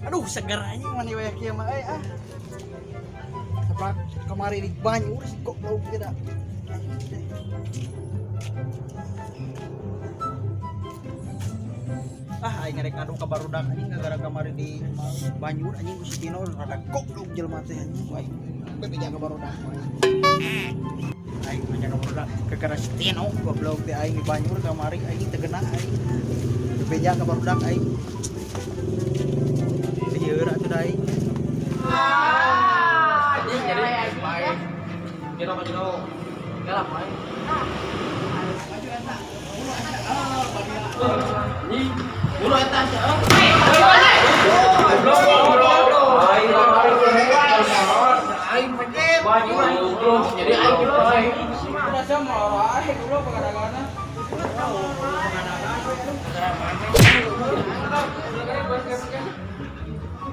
Aduh, seger aja mana wae kieu mah ah. Sapak kamari di banyu kok bau tidak. Aing ngarek adu ka barudak anjing gara kamari di banyu anjing ku si Tino rada goblok jelema teh anjing. Aing bebeja ka barudak. Aing bebeja ka barudak gara si Tino goblok teh aing di banyu kamari aing teu geuna aing. Bebeja ka barudak aing. Ieu atuh da aing. Jadi baik. Kira-kira galak baik. Mulu eta sia. Aing mah baju jadi aing kitu aing. Udah sama aing dulu kadang-kadang.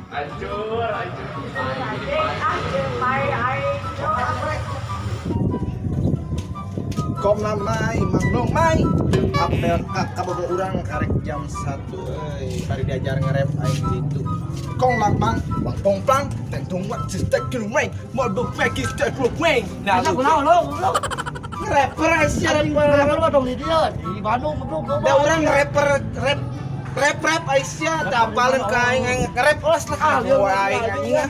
Hancur. Kom namai manglong mai apel kabogo urang karek jam 1 euy bari diajar ngerep aing ditu kong lamang bang pongplang tentung wat sistek kilumeng modok pekis tek lumeng Nah, kunaon lo? rapper asia Di mana dong di dia? Di Bandung goblok. da urang rapper rap Aisyah tapaleun ka aing ngerep olas lah aing anjing ah.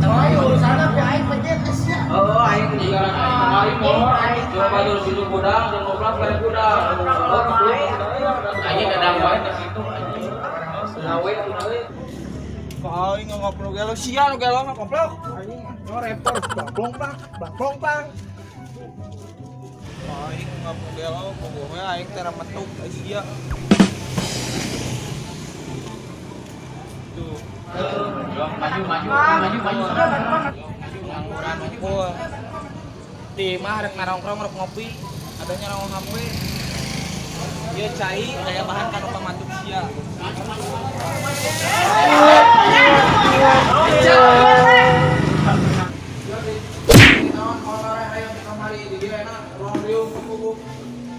Urusanna pi aing pejet sia. Oh, aing juga kemari mau coba dulu situ gudang dan ngobrol ke gudang. Aing dadang wae ke situ anjing. Nawe. Aing ngobrol gelo sia gelo mah goblok anjing rapper bang pongplang aing ngobrol gelo pokoknya aing teh metuk Aisyah tuh Maju. ngangguran unggul di mah rek nongkrong rek ngopi adanya nongkrong HP dia cai daya bahan kanu pamatuk sia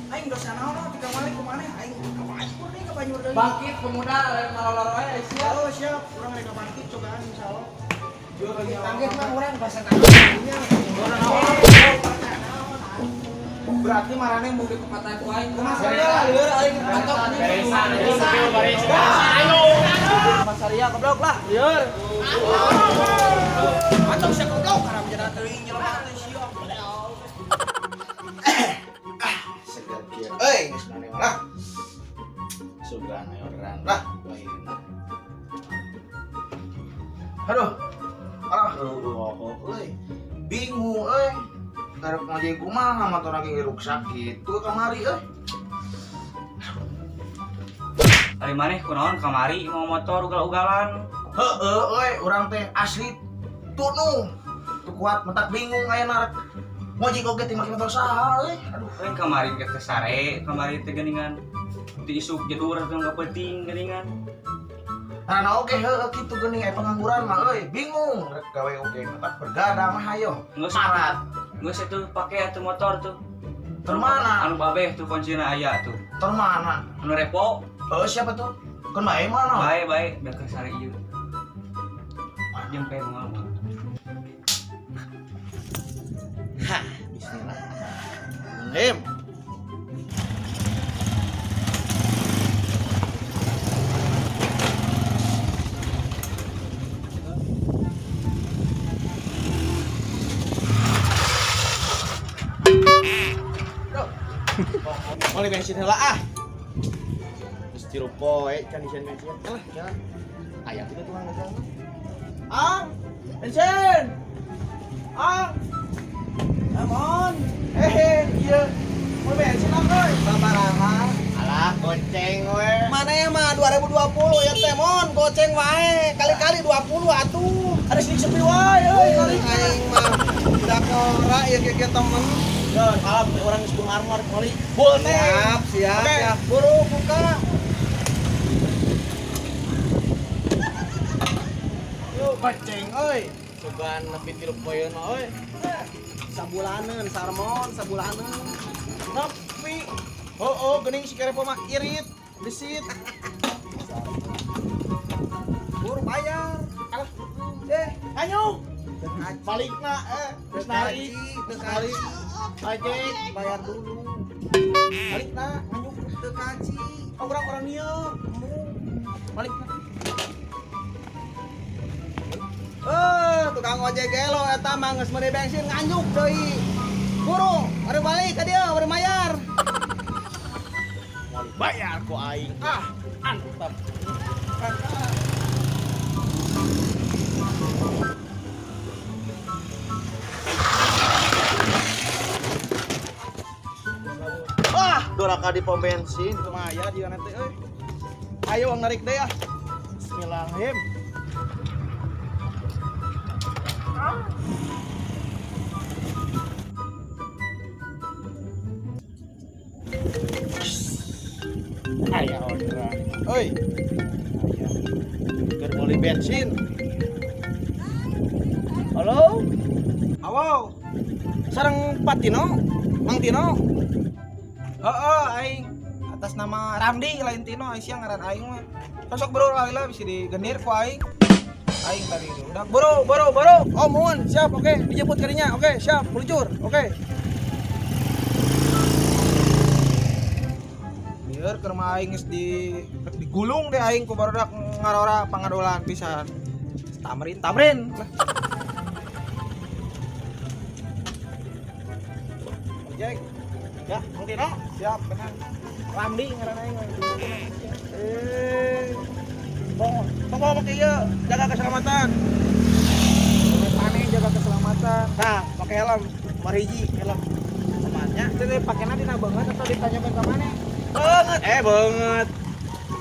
aing dosa naon di kamari kumaneh aing kabayur deui ka banjur deui Bangkit pemuda malolor wae sia. oh siap urang rek bangkit cogaan insyaallah Bangkit mah urang basa tangkitnya. Berarti marane mau di kepatan ku aing. Mas Arya lieur aing patok barisan. Ayo. Mas Arya goblok lah lieur patok sia goblok karena menjadi teuing jelema teh sia segar kieu euy geus maneh lah sugan orderan lah baheuna aduh euy bingung euy karep ngajeng kumaha motor lagi ngeruksak gitu kamari euy Ari maneh kunaon kamari mau motor ugal-ugalan. heueuh euy urang teh asli tunu teu kuat mentak bingung ayeuna rek ngojek oge teh make motor saha euy aduh Kan kamari ke sare, kamari teh geuningan diisuk jedur teh enggak penting geuningan. karena oge heueuh kitu geuning aya pengangguran mah euy bingung rek gawe oge mentak bergadang mah hayo syarat Geus atuh pake atuh motor tuh. Termana? Anu babeh tuh kuncina aya tuh. termana Anu repo, siapa tuh kan bae mana bae da ke sare ieu. Jempe moal. ha bismillah ngem Oleh bensin heula ah. Geus tiru poe can disen bensin. Alah, ya. Aya teh tukang bensin. Ang, bensin. Ang. Amon. Ieu. Mau bensin ang euy. Babaraha. Alah, goceng we. Mana ya mah 2020 ya teh mon, goceng wae. Kali-kali 20 atuh. Ada sedikit sepi wae euy kali aing mah. Da ora ieu ge temen. Don, malam orang geus bung armor kali. Bol teh. Siap. Oke, buru buka. Yuk, baceng euy. Coban nepi 3 poeuna euy. Sabulaneun sarmon, sabulaneun. Nepi. Oh, geuning si kerepo mah irit. Desit. Bur bayar. Alah. Anyuk. Balik na terus narik. Ojek bayar dulu. Balik na, anyuk teu kaci. Orang-orang ieu. Balik na. Tukang ojek gelo eta mah geus meuneu bensin nganyuk deui. Buru, mari balik ka dieu, mari bayar. Mari bayar ku aing. Antep. Doraka di pom bensin, lumayan dia nanti. Ayo uang narik deh ya. Bismillahirrahmanirrahim. Ayo orderan. Oi. Keur beli bensin. Halo? Awo. Sareng Pak Tino? Mang Tino? Aing atas nama Ramdi lain Tino, aing siang ngaran aing mah. Sosok bro lah bisa digenir ku aing. Aing tadi udah bro. Oh mohon, siap, oke, dijemput kadinya. Oke, siap, meluncur. Oke. Biar ke rumah aing geus digulung deh aing ku barudak ngarora pangadolan pisan. Tamrin. Ojek. Ya, Mang Tino, siap, benar. Ramdi ngaran aing. Tunggu pakai ieu, jaga keselamatan. Pakai jaga keselamatan. Nah, pakai helm, mariji helm. Semangatnya. Teu pakena dina beungeut atau ditanyakeun ka maneh? Beungeut. Beungeut.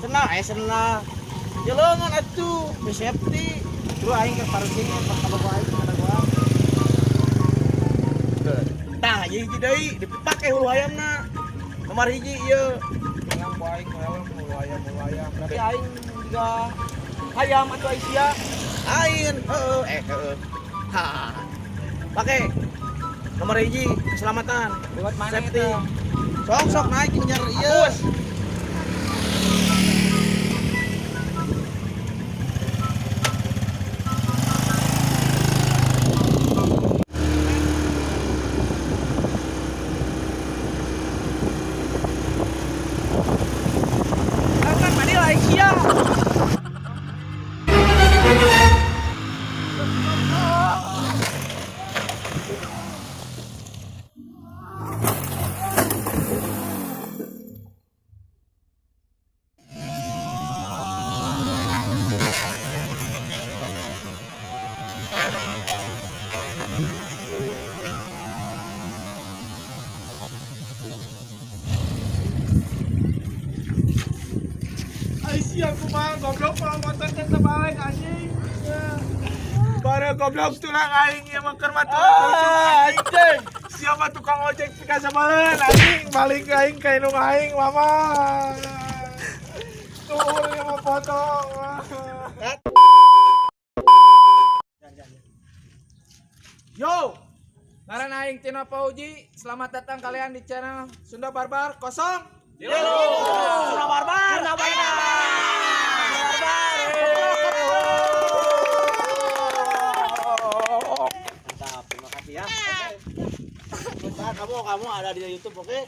Senang. Jeleungan atuh, safety. Terus aing ke parkir pas kabogo aing ada gua. Tah, hiji deui dipake hulu ayamna. Nomor hiji ieu. Yang ku aing helm hulu ayam. Tapi aing juga ayam atau Aisyah. Aing heeh. Ha. Pakai nomor hiji keselamatan. Lewat mana safety. Sok naik ngejar ieu. Aisyah kumaha goblok mah motor teh terbalik anjing. Bare goblok tulang aing ieu mah keur mah anjing. Siapa tukang ojek pika sabaleun anjing balik aing ka indung aing mama. Tuh ieu mah potong. Yo, ngaran aing Tino Pauji. Selamat datang kalian di channel Sunda Barbar kosong. Sunda Barbar. Mantap, terima kasih ya. Kamu ada di YouTube, oke?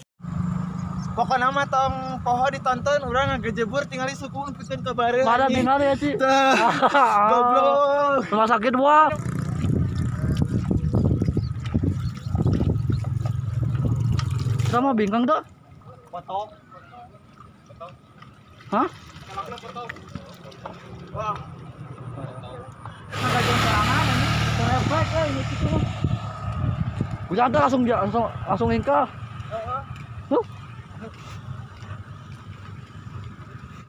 Pokoknya mah tong poho ditonton, urang ngagejebur tinggal suku pikeun ke bareng. Mana tinggal ya, Ci? Goblok. Rumah sakit gua. Sama bingkang tuh? Foto. Hah? Wah. Agak jauh serangan ini. Refleks ini gitu. Gua langsung ingkah.